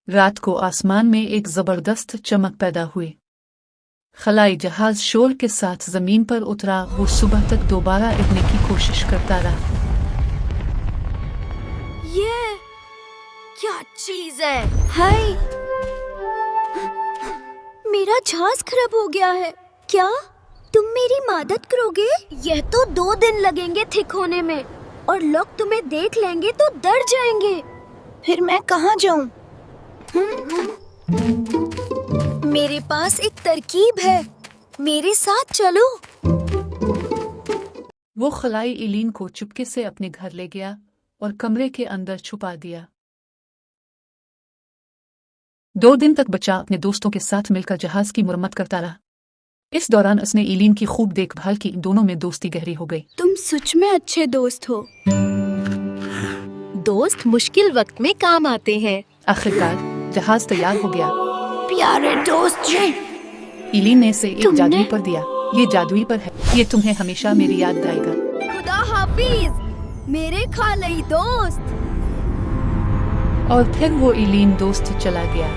रात को आसमान में एक जबरदस्त चमक पैदा हुई। खलाई जहाज शोर के साथ जमीन पर उतरा। वो सुबह तक दोबारा उड़ने की कोशिश करता रहा। ये क्या चीज है? हाय, मेरा जहाज खराब हो गया है। क्या तुम मेरी मदद करोगे? यह तो 2 दिन लगेंगे ठीक होने में, और लोग तुम्हें देख लेंगे तो डर जाएंगे। फिर मैं कहाँ जाऊँ? मेरे पास एक तरकीब है, मेरे साथ चलो। वो खलाई इलीन को चुपके से अपने घर ले गया और कमरे के अंदर छुपा दिया। 2 दिन तक बच्चा अपने दोस्तों के साथ मिलकर जहाज की मुरम्मत करता रहा। इस दौरान उसने इलीन की खूब देखभाल की। दोनों में दोस्ती गहरी हो गई। तुम सच में अच्छे दोस्त हो। दोस्त मुश्किल वक्त में काम आते हैं। आखिरकार जहाज तैयार हो गया। प्यारे दोस्त जी, इलीन ने इसे एक जादुई पर दिया। ये जादुई पर है, ये तुम्हें हमेशा मेरी याद दिलाएगा। खुदा हाफिज मेरे खालई दोस्त। और फिर वो इलीन दोस्त चला गया।